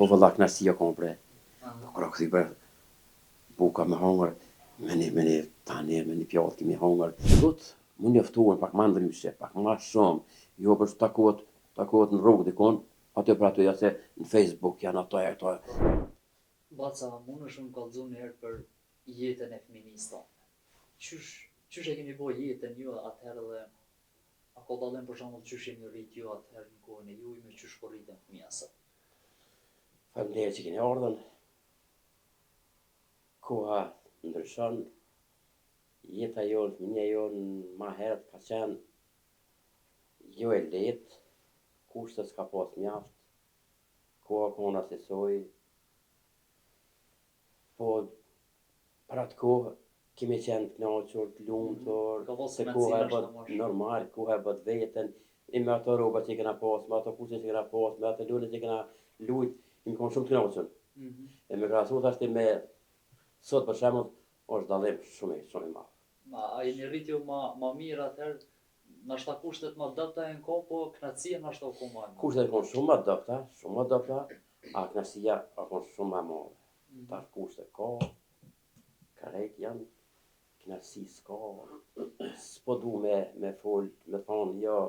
Po valla knasia kompre. Po kura këthi për buka me hongër, me një tani, me një pjatë kemi hongër. Sot mu njoftuan pak ma ndryshe, pak ma shumë, jo për takohet në rrugë dikon, aty për aty, ose në Facebook janë ato e ato. Baca, mund është më kallëzu njëherë për jetën e fëminisë tonë. Qysh e keni bo jetën ju atëherë dhe a ka dallim për shembull qysh jeni rrit ju atëherë në kohën e juaj me qysh po rriten fëmija sot? Faleminderit që keni ardhur. Koha ndryshon, jeta jonë, fëmija jonë ma herët ka qenë jo e lehtë, kushtet s'ka pas mjaft, koha kona sesoj, po për atë kohë kemi qenë të knaqur, të lumtur, se koha e bët normal, koha e bët vetën, i me ato roba që i kena pas, me ato kushtet që i kena pas, me ato lunet që i kena lujt, i më konë shumë të knaqur. E me krahasu thashti me sot për shembull është dallim shumë i madh. A jeni rritju ma mirë atëherë, nashta kushtet ma dobta e në ko, po knatësia nashta u ma e. Kushtet e konë shumë ma dobta, a knatësia a konë shumë ma madhe. Tash kushtet ka, krejt janë, knatësi s'ka, s'po du me fol, me thonë, jo,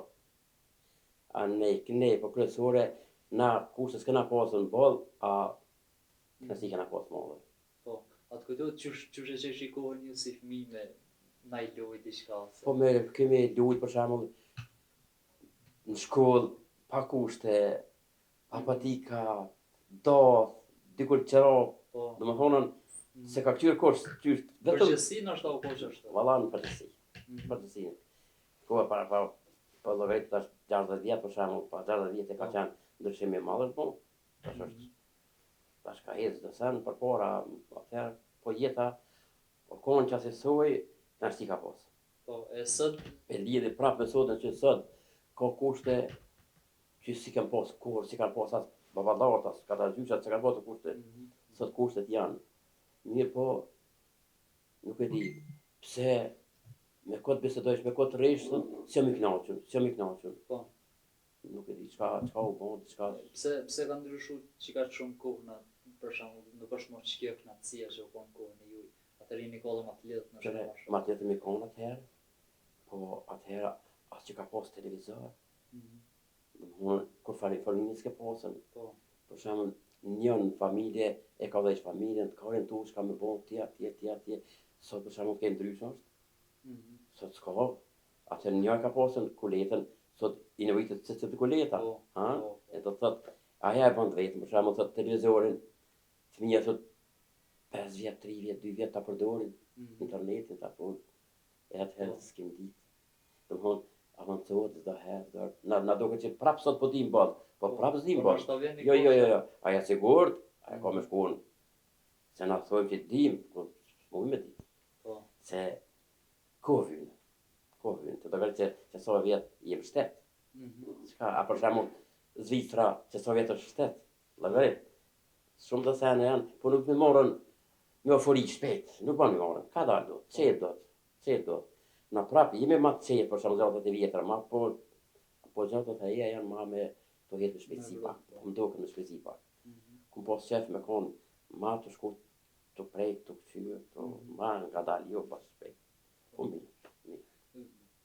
a ne, po kryesore, na kushtet s'kena pasë në boll, a knatësi kena pasë madhe. Po, atë kujtohet qysh e që shikohen ju si fëmijë me na i lojt diçka? Po kemi lujt për shembull në shkollë, pa kushte, pa patika, dath, dikur qerop, do më thonën se ka këtyr kush, përgjësi nashta u kosh është. Valla në përgjësi. Koha para po llogarit tash 60 vjet për shembull, pa 60 vjet e ka qenë ndryshim i madh po. Tash ka ecë do sen përpara, atëherë po jeta po konë që asesoj, nashti ka pas. Po, e sot e lidhi prapë me sotën që sot ka kushte që si kanë pas kur, si kanë pas as baballarët, as katagjyshat, se kanë pas kushte. Sot kushtet janë. Mirë po, nuk e di, pse me këtë bisedojsh, me këtë rejsh, s'jam i knaqur. Po. Nuk e di, çka u bon, çka. Pse ka ndryshu që ka shumë kohë, për shembull, nuk është më ç'kjo knatësia që u kon kohën e juaj. Atëherë jeni kollë ma të lidhët në shumë. Ma të lidhët me konë atëherë, po atëherë as që ka pas televizor. Kur familjë s'ke pasën. Për shembull, njën familje e ka dhe familjen, të karin tu, shka me bon tje. Sot për shembull ke ndryshë është. Sot s'ka. Atëherë një ka pasën kuletën, sot i nevojitet se të kuleta. E do thot, aja e bën të vetëm, për shembull, thot televizorin, fëmija thot 5 vjet, 3 vjet, 2 vjet ta përdorin, internetin ta thonë, e atëherë s'kem ditë. Do më thonë, avancohet çdo herë, na duket që prapë sot po dim ball, po prapë s'dim ball. Jo, aja sigurt, aja ka me shkuën, se na thojmë që dim, po s'mujmë me ditë. Se kohë vynë, të dogarit që sa vjet jem shtet. A për shembull, Zvicra, që sa vjet është shtet, llogarit. Shumë të sene janë, po nuk më morën me ofuri shpejt, nuk ban me morën, ka dalë do, qetë do. Na prapë, jemi ma të qetë, për shumë gjatë e vjetra, ma po gjatë të eja janë ma me të jetë me shpejtësi pak, më doke me shpejtësi pak. Kum pas qef me konë ma të shku të prejtë, të këqyë, të ma nga dalë, jo pas shpejt. Po mirë.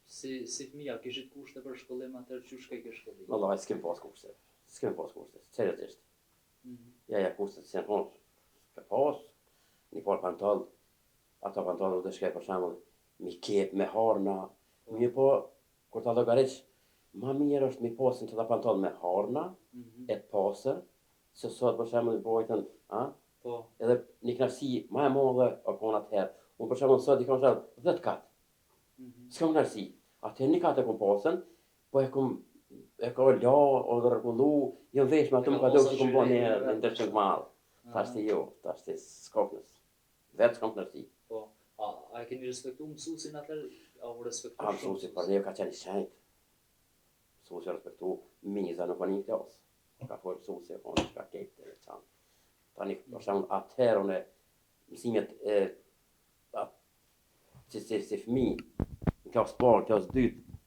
Si fëmija, kishit kushte për shkollim atër që shkaj ke shkollim? Vallaj, s'kem pas kushte, seriozisht. Ja, kushtet që janë thonë, s'ke pas, një par pantall, ato pantallë dhe shkaj për shembull, mi kep, me harna, mirë po, kur ta llogarish, ma mirë është mi pasin që ta pantallë me harna, e pasër, se sot për shembull i bojtën, edhe një knarsi ma e madhe o konë atëherë. Unë për shembull sot i kam shalë 10 katë, s'kam knarsi, atëherë një katë e kom pasën, po e ka la, o dhe rregullu, jo veç me ato më ka do që kom bo një ndërshëng malë. Tashti jo, tashti s'ka knërsi. Vetë s'kam knërsi. Po, a e keni respektu mësusin atër? A u respektu? A mësusin, për neve ka qenë i shenjt. Mësusin respektu, miza nuk pa një klasë. Ka po mësusin, po në shka kejtë të veçanë. Tani, për shembull, atëherë une mësimet që si fëmi, në klasë parë, klasë dytë,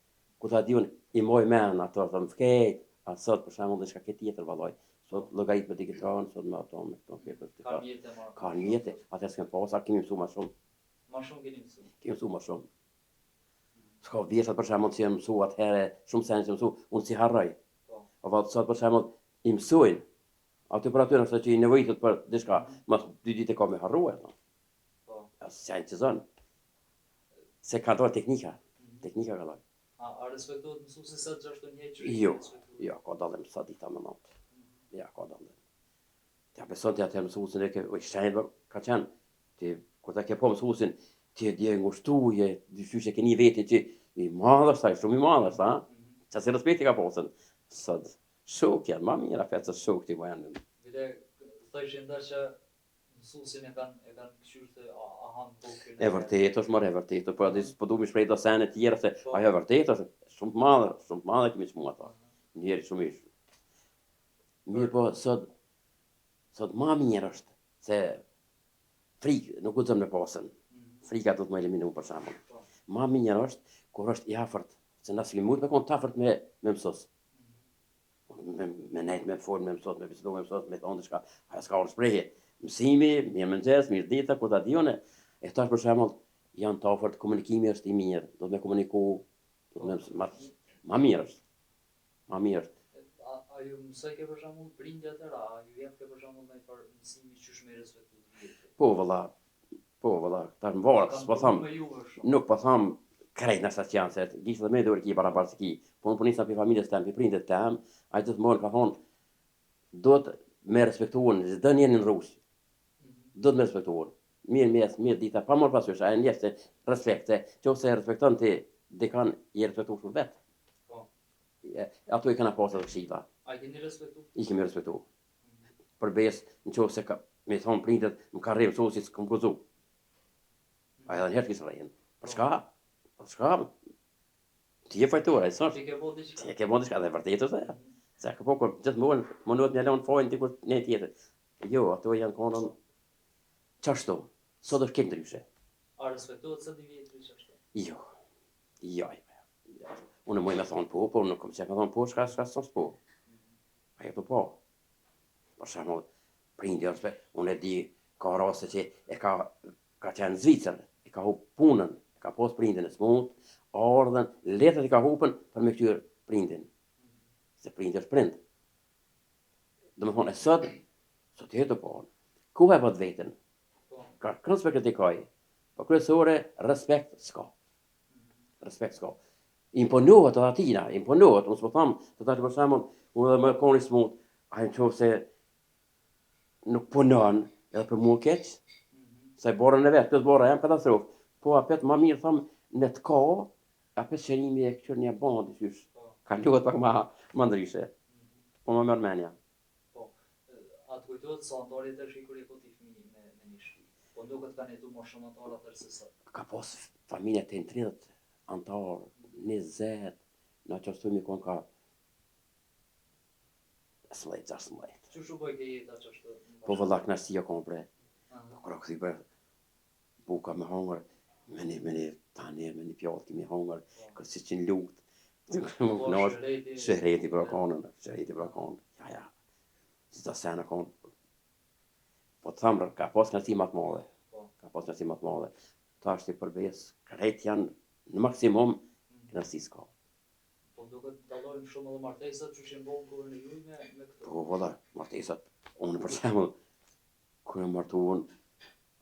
ku ta di unë, i moj men ato, të më fkejt, a sot për shembull dhe shka ke tjetër vallaj, Sot llogarit me digital, sot me ato me kompjuter. Ka mjetë e marrë. Ka mjete, atë s'kem pas, kemi mësu ma shumë. Ma shumë keni mësu. Kemi mësu ma shumë. S'ka vjeçat për shembull që mësu atëherë, shumë sene që mësu, unë si harroj. Po. Apo sot për shembull i mësojnë. Aty për aty është që i nevojitet për diçka, mas 2 ditë ka me harruar. Po. Asaj që zon. Se ka dorë teknika. Teknika ka dorë. A respektohet mësuesi sa gjashtë një që Jo, jo, ka dallim sa dita më natë. Ja, ka dallim. Ja, beson ti atë mësuesin e ke, o shajnë ka qenë. Ti kur ta ke po mësuesin, ti e di ngushtuje, dyshyshe keni veti që i madh është ai, shumë i madh është, ha? Qa se respekti ka posën. Sot, shok janë, ma mirë afet se shok ti vajnë. Vile, thëshin da që mësuesin e kanë këshyrë se a hanë bukën. E vërtet është marrë e vërtet, po du mi shprej do sene tjera se ajo e vërtet është shumë madhe kemi shmu ata. Njeri shumë ishë. Mirë po, sot ma mirë është, se frikë, nuk u zëmë në pasën. Frika do të më eliminu për shembull. Ma mirë është, kur është i afërt, se nësë li mund me konë të afërt me mësos. Me nejtë, me folë, me mësos, me bisedu, me mësos, me thonë diçka, ajo s'ka orë shprehje. Mësimi, mirë mëngjes, mirë dita, ku ta dione, e tash për shembull janë të afërt, komunikimi është i mirë, do të me komuniku, do të me ma mirë është. Ma mirë është. A ju mësoj ke për shembull prindja tëra, a ju jep ke për shembull ndaj për mësimi qysh me respektu të vjetë? Po valla, tash më varë, s'po tham, nuk po tham krejt në stacion, se gjithë dhe me dorë ki para parë ki, po unë punisa për familjes tem, për prindet tem, a gjithë morë ka thonë, do të me respektuun, çdo njeri në rrugë, do të me respektuun. Mirë mes, mirë dita, pa morë pasysh, a e njështë respekt, se që ose respekton ti, dikan i respektu shumë vetë. Po. Ato i kana pasur këshilla. A i keni respektu? I kemi respektu. Për bes, në që se ka, me thonë prindet, më ka rrejmë sosit s'kom guzu. A edhe njërë kisë rrejnë. Për shka? Për shka? Ti e fajtura, e sënë? Ti ke bo diçka? Ti e ke bo diçka dhe vërtetë është e. Se ka po kur gjithë më nëhet një leon fojnë dikur një tjetër. Jo, ato janë konën qashtu. Sot është këtë ndryshe. A respektohet sa di vjetri qashtu? Jo. Jo. Unë mëj me thonë po, unë nuk kom që me thonë po, shka sot po. Ajo të po. Për shembull, prindi është, unë e di, ka raste që e ka qenë Zvicër, e ka hup punën, e ka pos prindin e smut, ardhen, letët i ka hupën për me këtyr prindin. Se prindi është prind. Dhe me thonë, e sot jetë po, ku e për vetën? Ka kënës për kritikoj, po kryesore, respekt s'ka. Respekt s'ka. Imponohet edhe atina, imponohet, unë s'po thamë, të tash për shembull, unë edhe më koni smut, a në qovë se nuk punon edhe për mua keq, se borën e vetë, këtë borë jam katastrofë, po apet ma mirë thamë, në të ka, apet qenimi e këqër një bandë, qysh, ka luhet pak ma ndryshe, po më mërë menja. Po, a të kujtojtë sa antarit e shikur e këti fëmi me një shpi, po duket kanë jetu më shumë antarë atër se sa. Ka pos familja të 30 antarë, 20, në qështu mi konë ka 16. Që shu bëj ke jetë atë qështu? Po vëllak në si jo konë bre. Po kërë këthi bre, buka me hongër, me një tani, me një pjallë kemi hongër, kërë si që në lukt. Shëhreti pra konën, ja. Si të senë konë. Po të thamë, ka pas nërësi matë madhe. Ta është i përbes, krejt janë në maksimum nërësi s'ka. Po duket dalojnë shumë edhe martesat që shenë bonë kërë në juj me këto. Po, vëlla, martesat, unë për shemull, kërë martuun,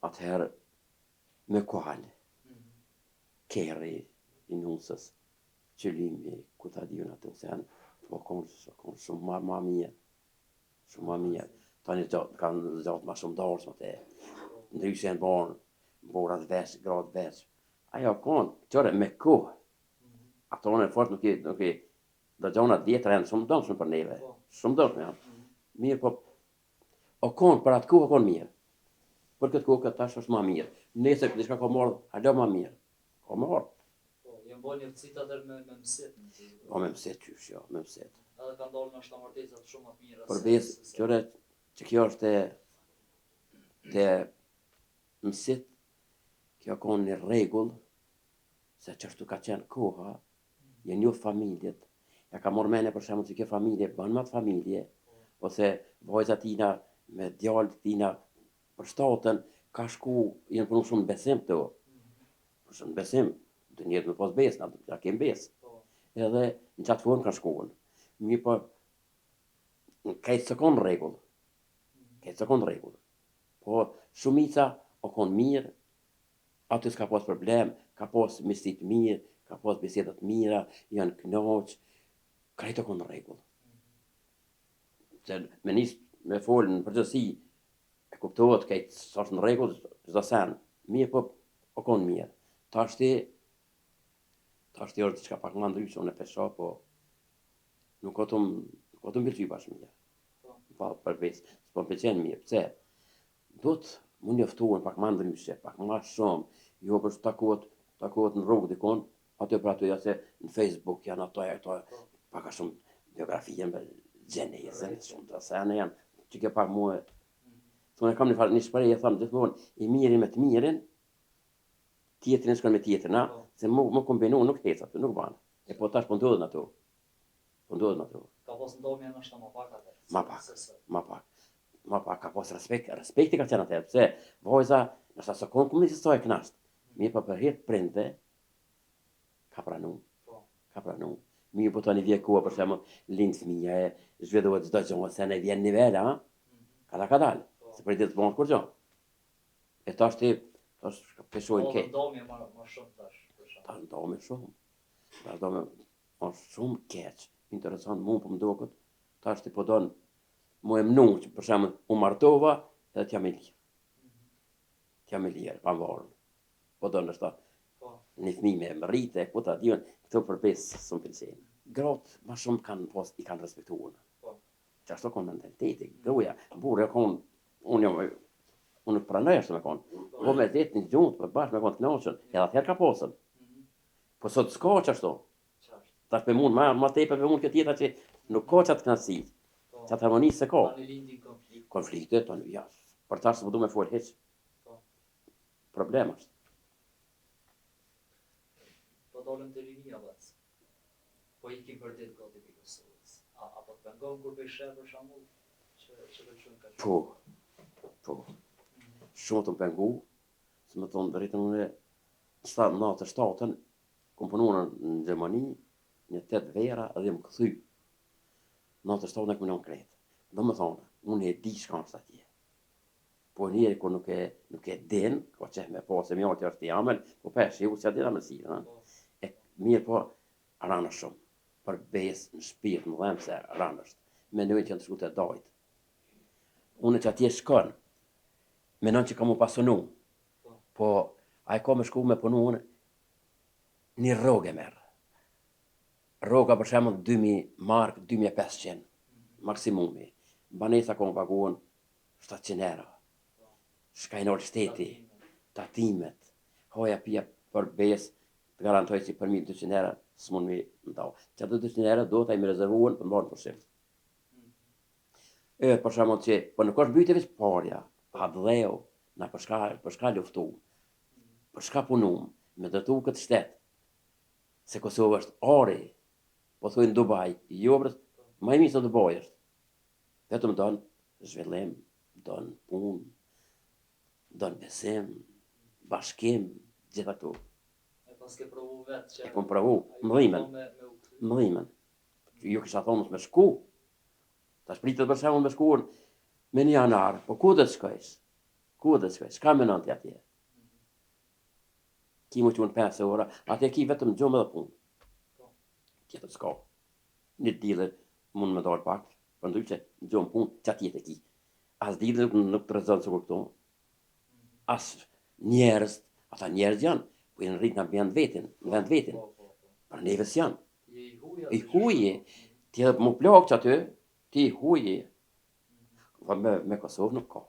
atëherë me kuhalë, kerri, i nusës, qëllimi, ku ta diun atë, se janë, po konë shumë ma mirë, shumë ma mirë. Tani kanë zgjatë ma shumë dorës, më te, ndryshe janë borë, borat veç, gratë veç. Ajo konë, qëre me kohë, ato në fort nuk i do gjonat djetër janë shumë dëmshme për neve. Shumë dëmshme janë. Mirë, po, o konë, për atë kohë o konë mirë. Për këtë kohë këtë tash është ma mirë. Nese për diçka ka morë, hajdo ma mirë. Ka morë. Po, jenë bo një vëcita dhe me mësit. Po, me mësit qysh, jo, me mësit. Edhe ka ndalë në shta martesat shumë atë mirë. Për besë, qëre, që kjo është te mësit, kjo konë një regull, se qështu ka qenë koha, je një familjet, ja ka morë mene për shemë që kjo familje, banë matë familje, ose vajza tina me djalët tina për shtatën, ka shku, jenë punu shumë besim të, për shumë besim, të njëtë me pas besë, na kem besë. Edhe në qatë formë ka shkuën. Mirë po, kajtë se konë regull, po shumica o konë mirë, aty s'ka pas problem, ka pas misit mirë, ka pas bisedat mira, janë knaqë, kajtë o konë regull. Se me nisë me folë në përgjësi, e kuptohet kajtë s'është në regull, çdo sen, mirë po o konë mirë. Ta është diçka pak më ndryshë, unë e pesha, po nuk o të më pëlqy bashkë mirë. Pa përveç, s'po më pëlqen mirë, pse? Do të më njoftuan pak më ndryshe, pak më shumë, jo për takohet në rrugë dikon, aty për aty, ose në Facebook janë ato, pak a shumë biografie me gjenezën, shumë të asene janë, që ke pak muë. Unë kam një shprehje, thamë gjithmonë, i miri me të mirin, tjetrin shkon me tjetrin, na? Se më kombinu nuk hec aty, nuk banë. E po tash po ndodhen ato. Ka pas ndomja në shta më pak atë. Ma pak, ka pas respekti ka qenë atë, pse vajza, nështë asë konë këmë njësë saj knasht, mirë pa për hirtë printe, ka pranu. Mirë po të një vjekua, për shemë, lindë fëmija e zhvedohet çdo gjë, se në vjen nivel, ha? Ka dalë, se për i ditë të bënë kur gjë. E ta është peshojnë ke. Ndomja më shumë tash. Ta ndomja shumë. Ta ndomja është shumë keq. Interesant mu për më duket. Ta është i po donë mu e mnu, që për shemë u martova edhe t'jam e lirë. T'jam e lirë, pa më varën. Po donë është ta një fëmi me më rrite, ku ta dion, këto përbesë së më pëlqenë. Gratë ma shumë i kanë respektuar. Që ashtu konë mentaliteti, gruja, burë e konë, unë nuk pranoj ashtu me konë. Po me zetë një gjuntë, për bashkë me konë të knaqën, edhe atëherë ka posën. Po sot s'ka që ashtu. Tash për mund, ma tepe për mund këtë jetë që nuk ka qatë knaqësi. Qatë harmonisë se ka. Konflikte, ja, për tash s'po du me folë heq. Problem është. Po dolëm të rinia vëtë. Po i kim për ditë gati për Kosovës. Apo të pengon kur për shërë për shamull, që veçun ka që? Po. Shumë të më pengu, se më thonë dritën unë natë shtatën, kom punuar në Gjermani, një 8 vera edhe më këthy. Natë shtatën e këmë në kretë. Do më thonë, unë e di shka është atje. Po njeri kur nuk e din, ko që me po se mjallë që është i amel, po pesh, ju që a dina me sirë, e mirë po ranë shumë, për besë në shpirë, më dhemë se ranë është, me nëjnë që në të shku të dajtë. Unë që atje shkon, me nënë që ka mu pasunu, po a i ka me shku me punu unë, një rogë e merë. Roga për shemë 2000 mark, 2500, maksimumi. Banesa ka më paguën 700 euro. Shkajnor shteti, tatimet, hoja pia për besë, të garantoj që për 1200 euro s'mun mi ndau. Që ato 200 euro do të i me rezervuën për mbarë në përshim. Për shamon që, për nuk është byte vishë parja, pa dheu, na për shka luftu, për shka punum, me dërtu këtë shtetë, se Kosovë është ari, po thujnë Dubai, jobrës, ma i misë në Dubai është. Vetëm donë zhvillim, donë punë, donë besim, bashkim, gjitha këtu. E pas ke provu vetë që... E kom provu, më dhimen. Jo kisha thonë me shku. Ta shpritët për shemë me shkuën me një anarë, po ku dhe të shkojsh? Shka me nënti atje? Ki mu që unë 5 ora, atje ki vetëm gjumë dhe punë. Tjetër s'ka. Një dile mund me dalë pak, për ndryqe gjumë punë, që atje të ki. As dile nuk të rezolë që këto. As njerës, ata njerës janë, po i në rritë në vend vetin, për neves janë. I huje, ti edhe më plakë që aty, ti i huje. Me Kosovë nuk ka.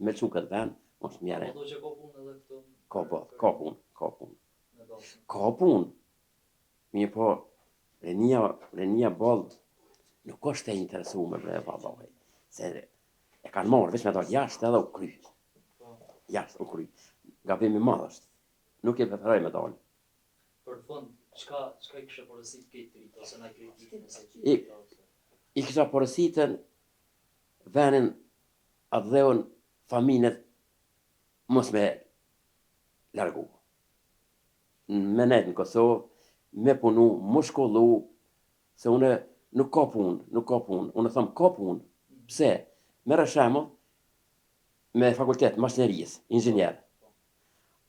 Me që këtë vend, është mjere. Po do që ka punë edhe këto? Ka punë. Mirë po, Renia Bold nuk është e interesu me bre vallaj. Se e kanë marrë, veç me dalë jashtë edhe u kry. Gabimi madh është. Nuk e preferoj me dalë. Për fund, çka i kështë porësit këtë rritë, ose na këtë rritë nëse që I kisha porësitën venin atë dheun familjet mos me largu. Me nejtë në Kosovë, me punu, mu shkollu, se une nuk ka punë. Unë thëmë ka punë. Pse? Merë shemull me fakultet mashinerijës, inxhinier.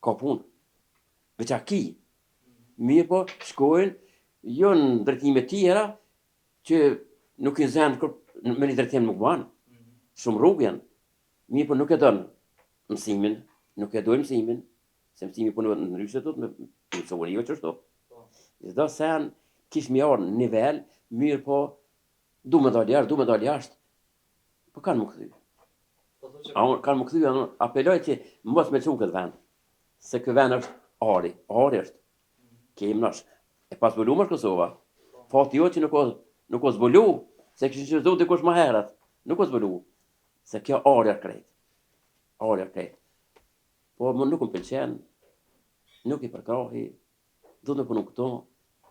Ka punë. Veç a ki. Mirë po, shkojnë, jo në drejtime tjera, që nuk i zenë me një drejtim nuk banë. Shumë rrugën. Mirë po nuk e donë mësimin, nuk e dojnë mësimin, se mësimi punohet në ryshe të me mësorive që shto. Zdo sen kish mi arë në nivel, mirë po, du me dalë jashtë, po kanë më këthy. Kanë më këthy, apeloj që mos me qu këtë vend, se këtë vend është ari është, kemë nash, e pas zbulu më është Kosova, fati jo që nuk o zbulu, se këshin që zdo dikush ma herët, nuk o zbulu, se kjo ari është krejt. Po më nuk më pëlqen, nuk i përkrahi, do të punu këto,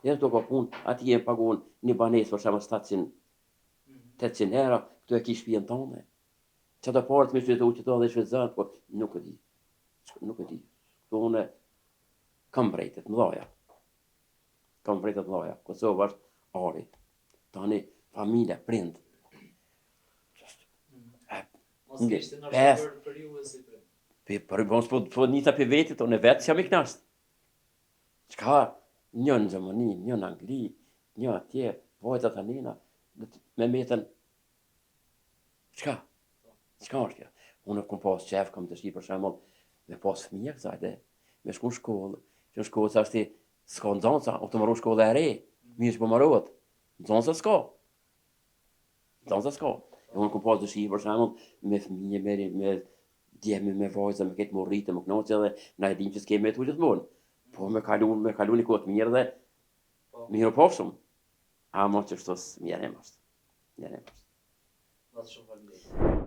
jenë të ka punë, ati jenë pagun një banesë për shemë 800 euro, këtu e ki shpijen tonë. Që të parët me shvetu që to dhe shvezat, po nuk e di. Këtu une kam brejtet, mëdhaja. Kosovë është ari. Tani familja, prind. Mos kishte në për ju e si prind. Për po njëta për vetit, unë vetë që jam i knasht. Qka, një në Gjermani, një në Angli, një atje, vajta të nina, me metën, qka është kjo? Unë kom pas qef, kom të shi për shemull, me pas fëmija kësajde, me shku në shkollë, që në shkollë sa është s'ka në zonësa, o të maru shkollë e re, mirë që po maruat, në zonësa s'ka. E unë kom pas të shi për shemull, me fëmije, me djemi, me vajza, me ketë më rritë, më knoqë dhe na e dim që s'kemi me të gjithmonë. Po me kalu një kohët mirë dhe mirë po shumë. A mo që shtos mirë e mështë. Shumë faleminderit.